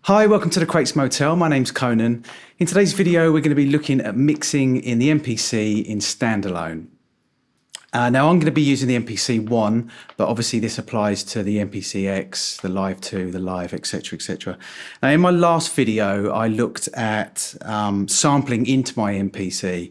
Hi, welcome to the Crates Motel. My name's Conan. In today's video, we're going to be looking at mixing in the MPC in standalone. Now, I'm going to be using the MPC One, but obviously this applies to the MPC X, the Live II, the Live, etc., etc. Now, in my last video, I looked at sampling into my MPC,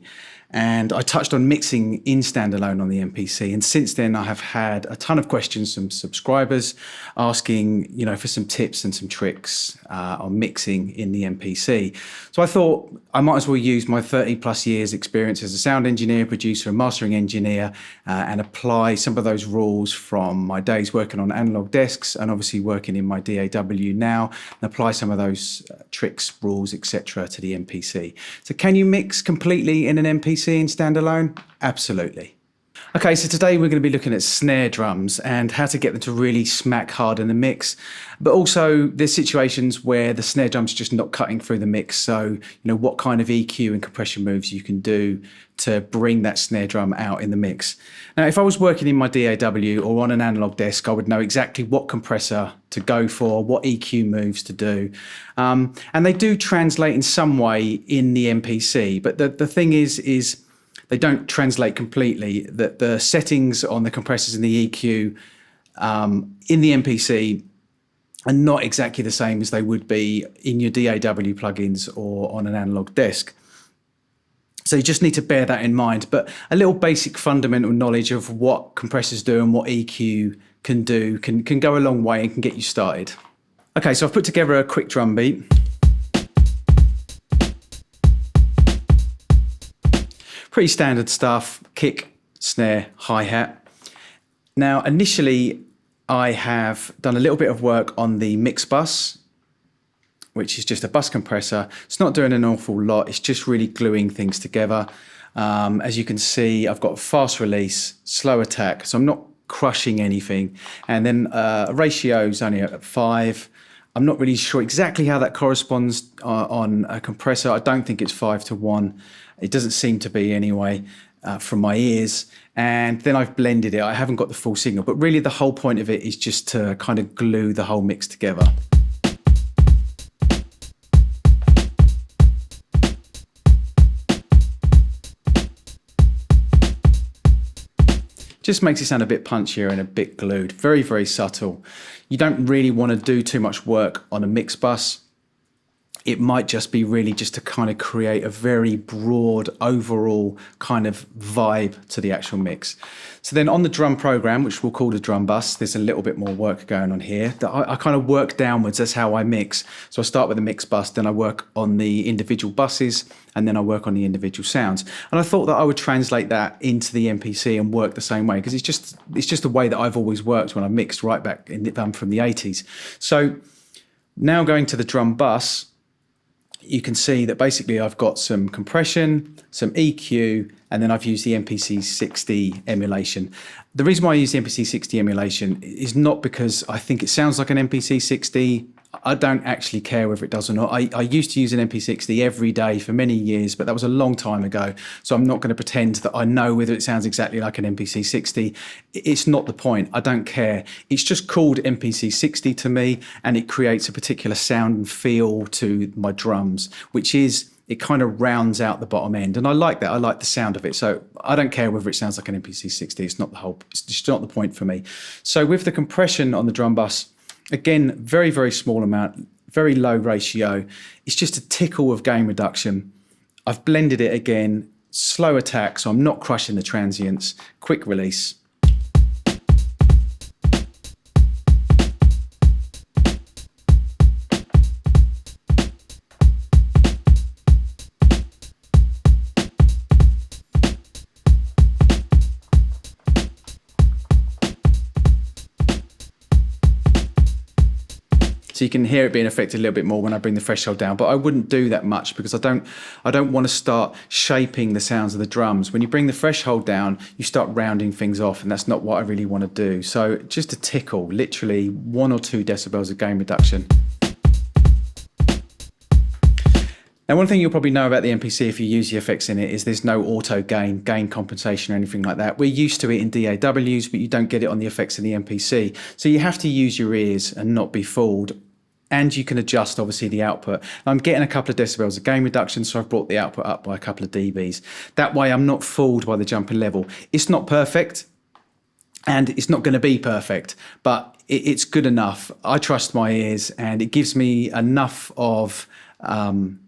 and I touched on mixing in standalone on the MPC. And since then, I have had a ton of questions from subscribers asking, for some tips and some tricks on mixing in the MPC. So I thought I might as well use my 30 plus years experience as a sound engineer, producer and mastering engineer and apply some of those rules from my days working on analog desks and obviously working in my DAW now, and apply some of those tricks, rules, etc. to the MPC. So can you mix completely in an MPC in standalone? Absolutely. Okay, so today we're going to be looking at snare drums and how to get them to really smack hard in the mix. But also there's situations where the snare drum's just not cutting through the mix. So, what kind of EQ and compression moves you can do to bring that snare drum out in the mix. Now, if I was working in my DAW or on an analog desk, I would know exactly what compressor to go for, what EQ moves to do. And they do translate in some way in the MPC. But the thing is they don't translate completely. The settings on the compressors and the EQ in the MPC are not exactly the same as they would be in your DAW plugins or on an analog desk. So you just need to bear that in mind. But a little basic fundamental knowledge of what compressors do and what EQ can do can go a long way and can get you started. Okay, so I've put together a quick drum beat. Pretty standard stuff, kick, snare, hi-hat. Now, initially, I have done a little bit of work on the mix bus, which is just a bus compressor. It's not doing an awful lot. It's just really gluing things together. As you can see, I've got fast release, slow attack, so I'm not crushing anything. And then ratio is only at 5. I'm not really sure exactly how that corresponds on a compressor. I don't think it's 5:1. It doesn't seem to be anyway from my ears. And then I've blended it. I haven't got the full signal, but really the whole point of it is just to kind of glue the whole mix together. Just makes it sound a bit punchier and a bit glued. Very, very subtle. You don't really want to do too much work on a mix bus. It might just be really just to kind of create a very broad overall kind of vibe to the actual mix. So then on the drum program, which we'll call the drum bus, there's a little bit more work going on here. I kind of work downwards. That's how I mix. So I start with the mix bus, then I work on the individual buses, and then I work on the individual sounds. And I thought that I would translate that into the MPC and work the same way, because it's just the way that I've always worked when I mixed right back from the 80s. So now going to the drum bus, you can see that basically I've got some compression, some EQ, and then I've used the MPC 60 emulation. The reason why I use the MPC 60 emulation is not because I think it sounds like an MPC 60. I don't actually care whether it does or not. I used to use an MP60 every day for many years, but that was a long time ago. So I'm not going to pretend that I know whether it sounds exactly like an MPC60. It's not the point. I don't care. It's just called MPC60 to me, and it creates a particular sound and feel to my drums, which is, it kind of rounds out the bottom end. And I like that. I like the sound of it. So I don't care whether it sounds like an MPC60. It's just not the point for me. So with the compression on the drum bus, again, very, very small amount, very low ratio. It's just a tickle of gain reduction. I've blended it again, slow attack, so I'm not crushing the transients, quick release. So you can hear it being affected a little bit more when I bring the threshold down, but I wouldn't do that much because I don't want to start shaping the sounds of the drums. When you bring the threshold down, you start rounding things off, and that's not what I really want to do. So just a tickle, literally 1 or 2 decibels of gain reduction. Now, one thing you'll probably know about the MPC if you use the effects in it is there's no auto gain compensation or anything like that. We're used to it in DAWs, but you don't get it on the effects in the MPC. So you have to use your ears and not be fooled. and you can adjust obviously the output. I'm getting a couple of decibels of gain reduction, so I've brought the output up by a couple of dBs. That way I'm not fooled by the jump in level. It's not perfect, and it's not going to be perfect, but it's good enough. I trust my ears, and it gives me enough of an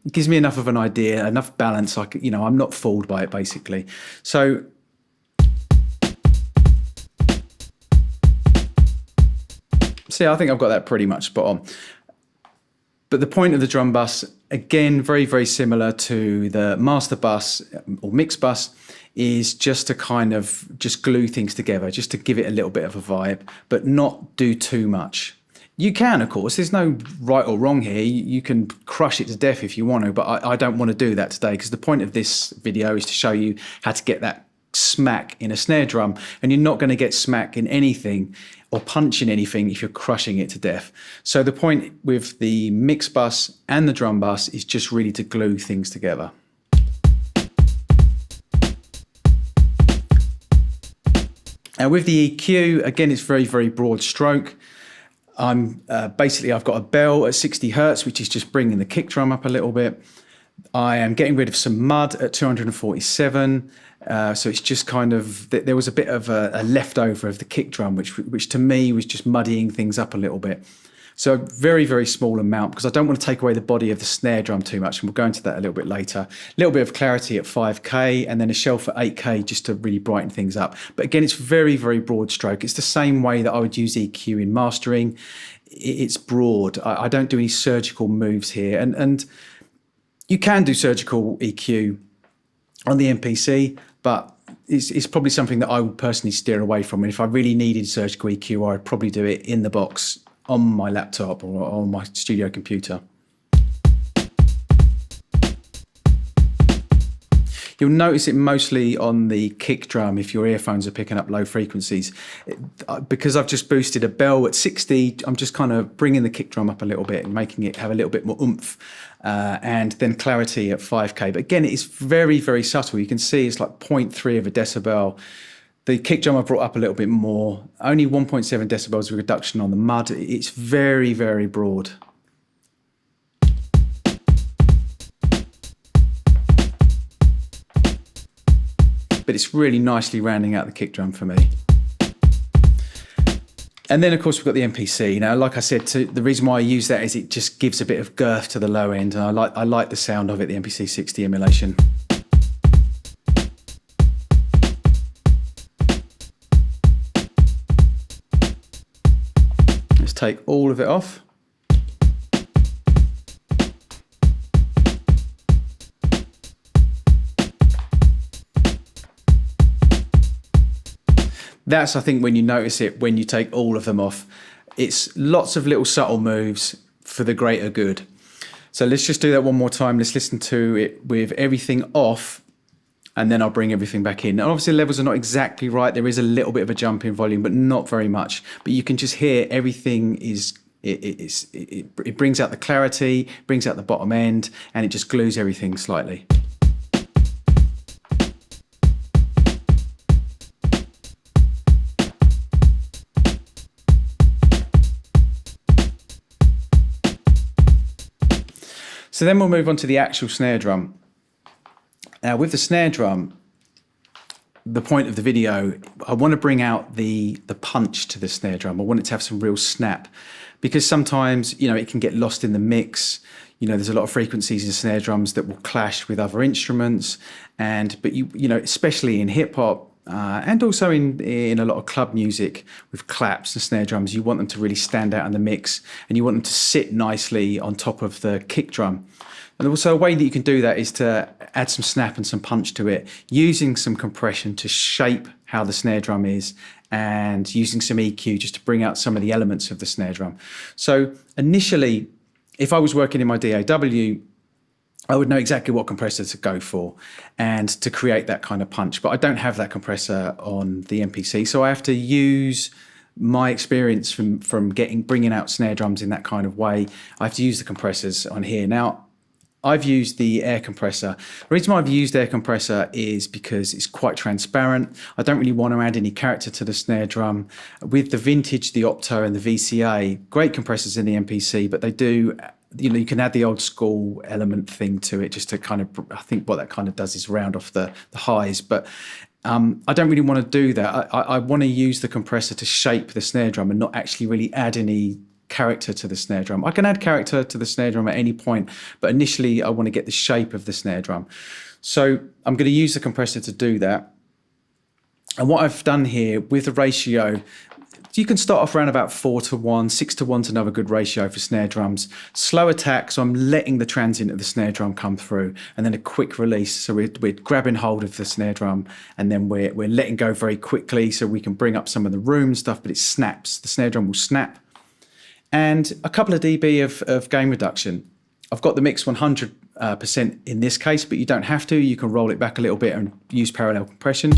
idea, enough balance. I'm not fooled by it basically. So see, I think I've got that pretty much spot on. But the point of the drum bus, again, very, very similar to the master bus or mix bus, is just to kind of just glue things together, just to give it a little bit of a vibe, but not do too much. You can, of course, there's no right or wrong here. You can crush it to death if you want to, but I don't want to do that today, because the point of this video is to show you how to get that smack in a snare drum, and you're not going to get smack in anything or punch in anything if you're crushing it to death. So the point with the mix bus and the drum bus is just really to glue things together. And with the EQ, again, it's very, very broad stroke. Basically, I've got a bell at 60 Hertz, which is just bringing the kick drum up a little bit. I am getting rid of some mud at 247. So it's just kind of, there was a bit of a leftover of the kick drum, which to me was just muddying things up a little bit. So a very, very small amount, because I don't want to take away the body of the snare drum too much, and we'll go into that a little bit later. A little bit of clarity at 5K, and then a shelf at 8K just to really brighten things up. But again, it's very, very broad stroke. It's the same way that I would use EQ in mastering. It's broad. I don't do any surgical moves here. And you can do surgical EQ on the MPC, but it's probably something that I would personally steer away from. And if I really needed surgical EQ, I'd probably do it in the box on my laptop or on my studio computer. You'll notice it mostly on the kick drum if your earphones are picking up low frequencies. Because I've just boosted a bell at 60, I'm just kind of bringing the kick drum up a little bit and making it have a little bit more oomph. And then clarity at 5K. But again, it's very, very subtle. You can see it's like 0.3 of a decibel. The kick drum I brought up a little bit more, only 1.7 decibels of reduction on the mud. It's very, very broad. But it's really nicely rounding out the kick drum for me. And then, of course, we've got the MPC. Now, like I said, the reason why I use that is it just gives a bit of girth to the low end, and I like the sound of it, the MPC 60 emulation. Let's take all of it off. That's, I think, when you notice it, when you take all of them off. It's lots of little subtle moves for the greater good. So let's just do that one more time. Let's listen to it with everything off, and then I'll bring everything back in. And obviously the levels are not exactly right. There is a little bit of a jump in volume, but not very much. But you can just hear everything it brings out the clarity, brings out the bottom end, and it just glues everything slightly. So then we'll move on to the actual snare drum. Now with the snare drum, the point of the video, I want to bring out the punch to the snare drum. I want it to have some real snap, because sometimes, you know, it can get lost in the mix. You know, there's a lot of frequencies in snare drums that will clash with other instruments, but you know, especially in hip hop, and also in a lot of club music with claps and snare drums, you want them to really stand out in the mix, and you want them to sit nicely on top of the kick drum. And also a way that you can do that is to add some snap and some punch to it, using some compression to shape how the snare drum is, and using some EQ just to bring out some of the elements of the snare drum. So initially, if I was working in my DAW, I would know exactly what compressor to go for and to create that kind of punch. But I don't have that compressor on the MPC, so I have to use my experience from bringing out snare drums in that kind of way. I have to use the compressors on here. Now, I've used the air compressor. The reason why I've used air compressor is because it's quite transparent. I don't really want to add any character to the snare drum. With the vintage, the Opto and the VCA, great compressors in the MPC, but they do, you can add the old school element thing to it just to kind of, I think what that kind of does is round off the highs. But I don't really want to do that. I want to use the compressor to shape the snare drum and not actually really add any character to the snare drum. I can add character to the snare drum at any point, but initially I want to get the shape of the snare drum. So I'm going to use the compressor to do that. And what I've done here with the ratio, you can start off around about 4:1, 6:1 is another good ratio for snare drums. Slow attack, so I'm letting the transient of the snare drum come through, and then a quick release. So we're grabbing hold of the snare drum, and then we're letting go very quickly so we can bring up some of the room and stuff, but it snaps. The snare drum will snap. And a couple of dB of gain reduction. I've got the mix 100% in this case, but you don't have to. You can roll it back a little bit and use parallel compression.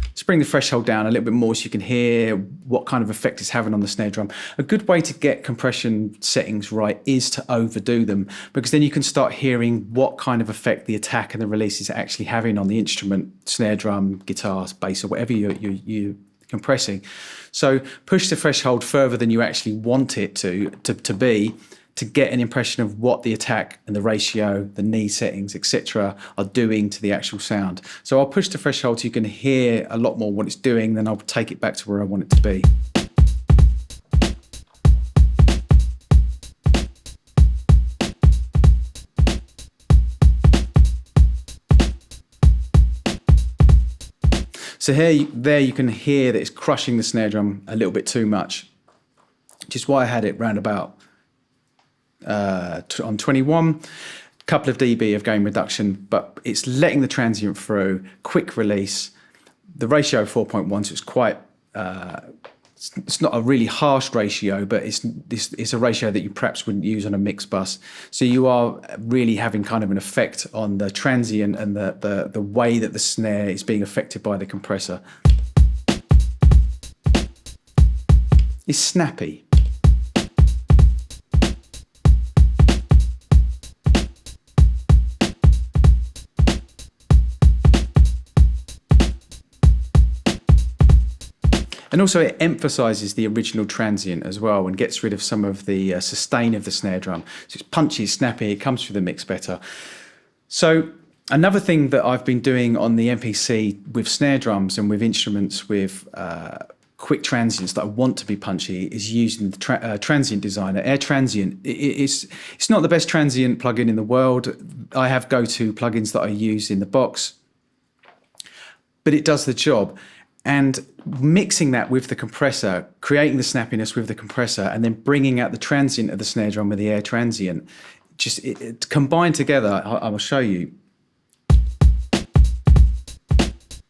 Let's bring the threshold down a little bit more so you can hear what kind of effect it's having on the snare drum. A good way to get compression settings right is to overdo them, because then you can start hearing what kind of effect the attack and the release is actually having on the instrument, snare drum, guitar, bass, or whatever you compressing. So push the threshold further than you actually want it to be, to get an impression of what the attack and the ratio, the knee settings, etc. are doing to the actual sound. So I'll push the threshold so you can hear a lot more what it's doing, then I'll take it back to where I want it to be. So there you can hear that it's crushing the snare drum a little bit too much, which is why I had it round about on 21, couple of dB of gain reduction, but it's letting the transient through, quick release, the ratio 4.1, so it's quite, it's not a really harsh ratio, but it's a ratio that you perhaps wouldn't use on a mix bus. So you are really having kind of an effect on the transient and the way that the snare is being affected by the compressor. It's snappy. And also it emphasises the original transient as well and gets rid of some of the sustain of the snare drum. So it's punchy, snappy, it comes through the mix better. So another thing that I've been doing on the MPC with snare drums and with instruments with quick transients that I want to be punchy is using the transient designer. Air Transient, it's not the best transient plugin in the world. I have go-to plugins that I use in the box, but it does the job. And mixing that with the compressor, creating the snappiness with the compressor, and then bringing out the transient of the snare drum with the air transient, just it combined together, I will show you.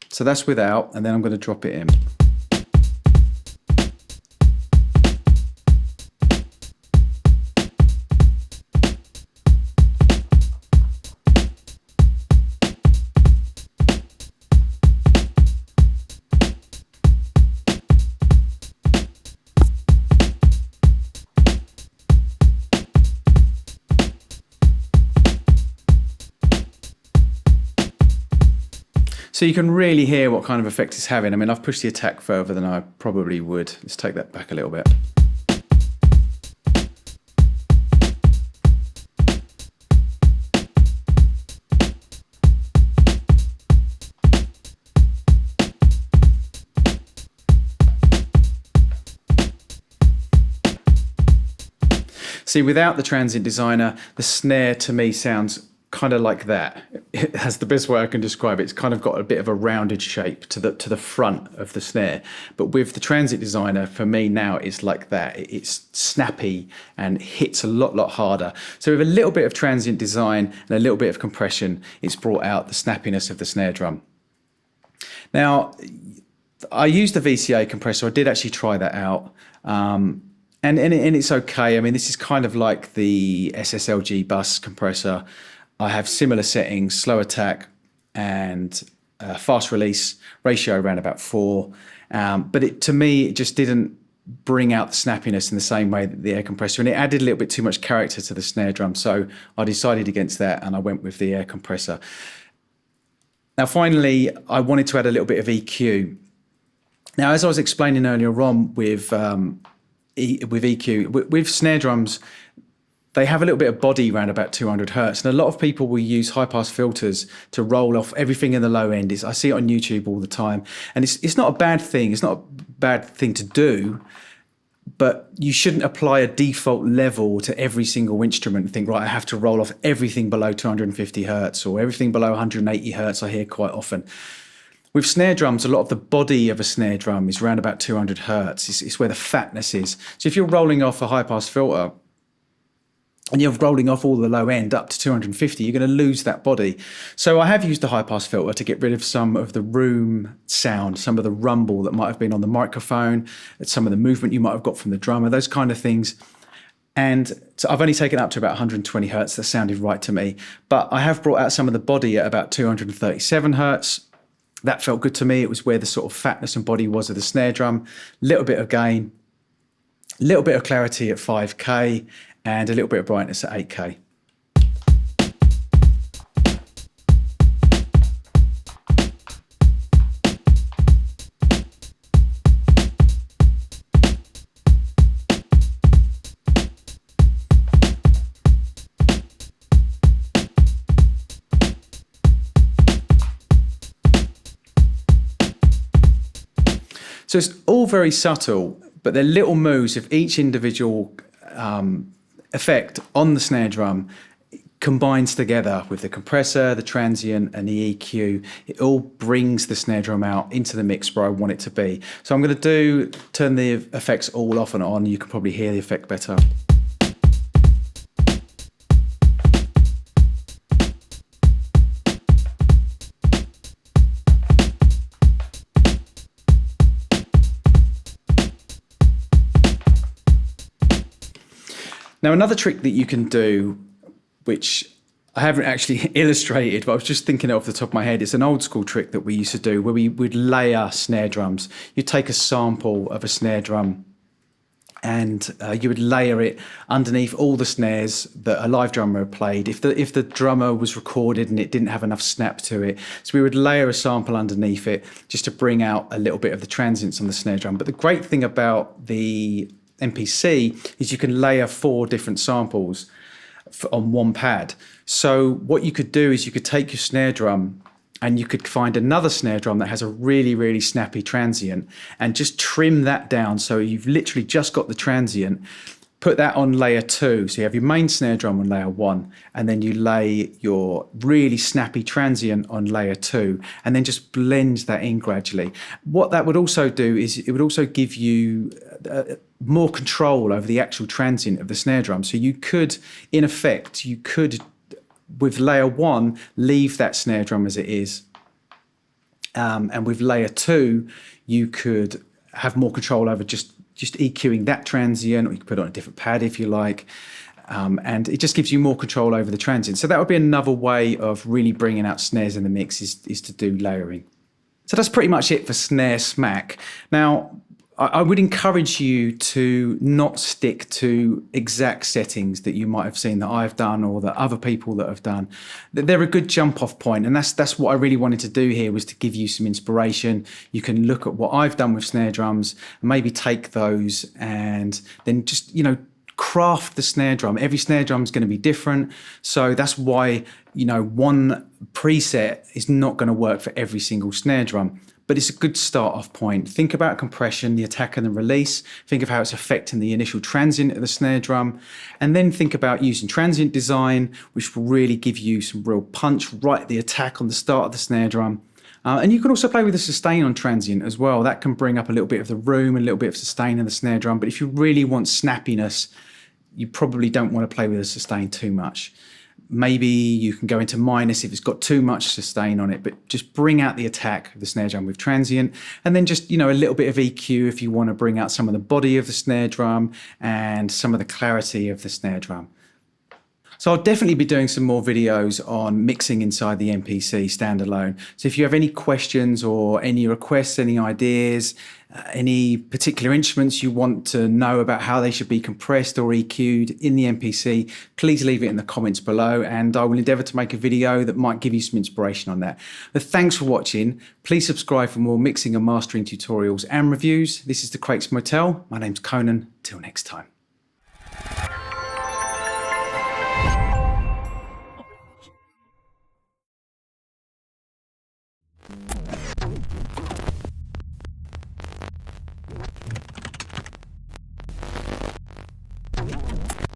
So that's without, and then I'm going to drop it in. So you can really hear what kind of effect it's having. I mean, I've pushed the attack further than I probably would. Let's take that back a little bit. See, without the transient designer, the snare to me sounds kind of like that. That's the best way I can describe it. It's kind of got a bit of a rounded shape to the front of the snare. But with the transient designer, for me now, it's like that. It's snappy and hits a lot harder. So with a little bit of transient design and a little bit of compression, it's brought out the snappiness of the snare drum. Now, I used the VCA compressor. I did actually try that out. And it's okay. I mean, this is kind of like the SSLG bus compressor. I have similar settings, slow attack and fast release, ratio around about 4. But to me, it just didn't bring out the snappiness in the same way that the air compressor, and it added a little bit too much character to the snare drum. So I decided against that and I went with the air compressor. Now, finally, I wanted to add a little bit of EQ. Now, as I was explaining earlier on with EQ, with snare drums, they have a little bit of body around about 200 hertz. And a lot of people will use high pass filters to roll off everything in the low end. I see it on YouTube all the time. And it's not a bad thing. It's not a bad thing to do, but you shouldn't apply a default level to every single instrument and think, right, I have to roll off everything below 250 hertz or everything below 180 hertz. I hear quite often. With snare drums, a lot of the body of a snare drum is around about 200 hertz. It's where the fatness is. So if you're rolling off a high pass filter, and you're rolling off all the low end up to 250, you're going to lose that body. So I have used a high pass filter to get rid of some of the room sound, some of the rumble that might have been on the microphone, some of the movement you might have got from the drummer, those kind of things. And so I've only taken up to about 120 hertz. That sounded right to me. But I have brought out some of the body at about 237 hertz. That felt good to me. It was where the sort of fatness and body was of the snare drum. A little bit of gain, a little bit of clarity at 5K, and a little bit of brightness at 8K. So it's all very subtle, but they're little moves of each individual effect on the snare drum combines together with the compressor, the transient, and the EQ. It all brings the snare drum out into the mix where I want it to be. So I'm going to turn the effects all off and on. You can probably hear the effect better. Now, another trick that you can do, which I haven't actually illustrated, but I was just thinking it off the top of my head, it's an old school trick that we used to do where we would layer snare drums. You'd take a sample of a snare drum and you would layer it underneath all the snares that a live drummer had played. If the drummer was recorded and it didn't have enough snap to it, so we would layer a sample underneath it just to bring out a little bit of the transients on the snare drum. But the great thing about the MPC is you can layer 4 different samples on one pad. So what you could do is you could take your snare drum and you could find another snare drum that has a really, really snappy transient and just trim that down. So you've literally just got the transient, put that on layer 2. So you have your main snare drum on layer 1, and then you lay your really snappy transient on layer 2, and then just blend that in gradually. What that would also do is it would also give you more control over the actual transient of the snare drum. So you could, in effect, with layer 1, leave that snare drum as it is. And with layer 2, you could have more control over just EQing that transient, or you can put it on a different pad if you like. And it just gives you more control over the transient. So that would be another way of really bringing out snares in the mix is to do layering. So that's pretty much it for snare smack. Now, I would encourage you to not stick to exact settings that you might have seen that I've done or that other people that have done. They're a good jump off point, and that's what I really wanted to do here, was to give you some inspiration. You can look at what I've done with snare drums and maybe take those and then just, craft the snare drum. Every snare drum is going to be different. So that's why, one preset is not going to work for every single snare drum. But it's a good start off point. Think about compression, the attack and the release. Think of how it's affecting the initial transient of the snare drum. And then think about using transient design, which will really give you some real punch right at the attack on the start of the snare drum. And you can also play with the sustain on transient as well. That can bring up a little bit of the room, a little bit of sustain in the snare drum. But if you really want snappiness, you probably don't want to play with the sustain too much. Maybe you can go into minus if it's got too much sustain on it, but just bring out the attack of the snare drum with transient, and then just, a little bit of EQ if you want to bring out some of the body of the snare drum and some of the clarity of the snare drum. So I'll definitely be doing some more videos on mixing inside the MPC standalone. So if you have any questions or any requests, any ideas, any particular instruments you want to know about how they should be compressed or EQ'd in the MPC, please leave it in the comments below and I will endeavour to make a video that might give you some inspiration on that. But thanks for watching. Please subscribe for more mixing and mastering tutorials and reviews. This is the Crates Motel. My name's Conan. Till next time.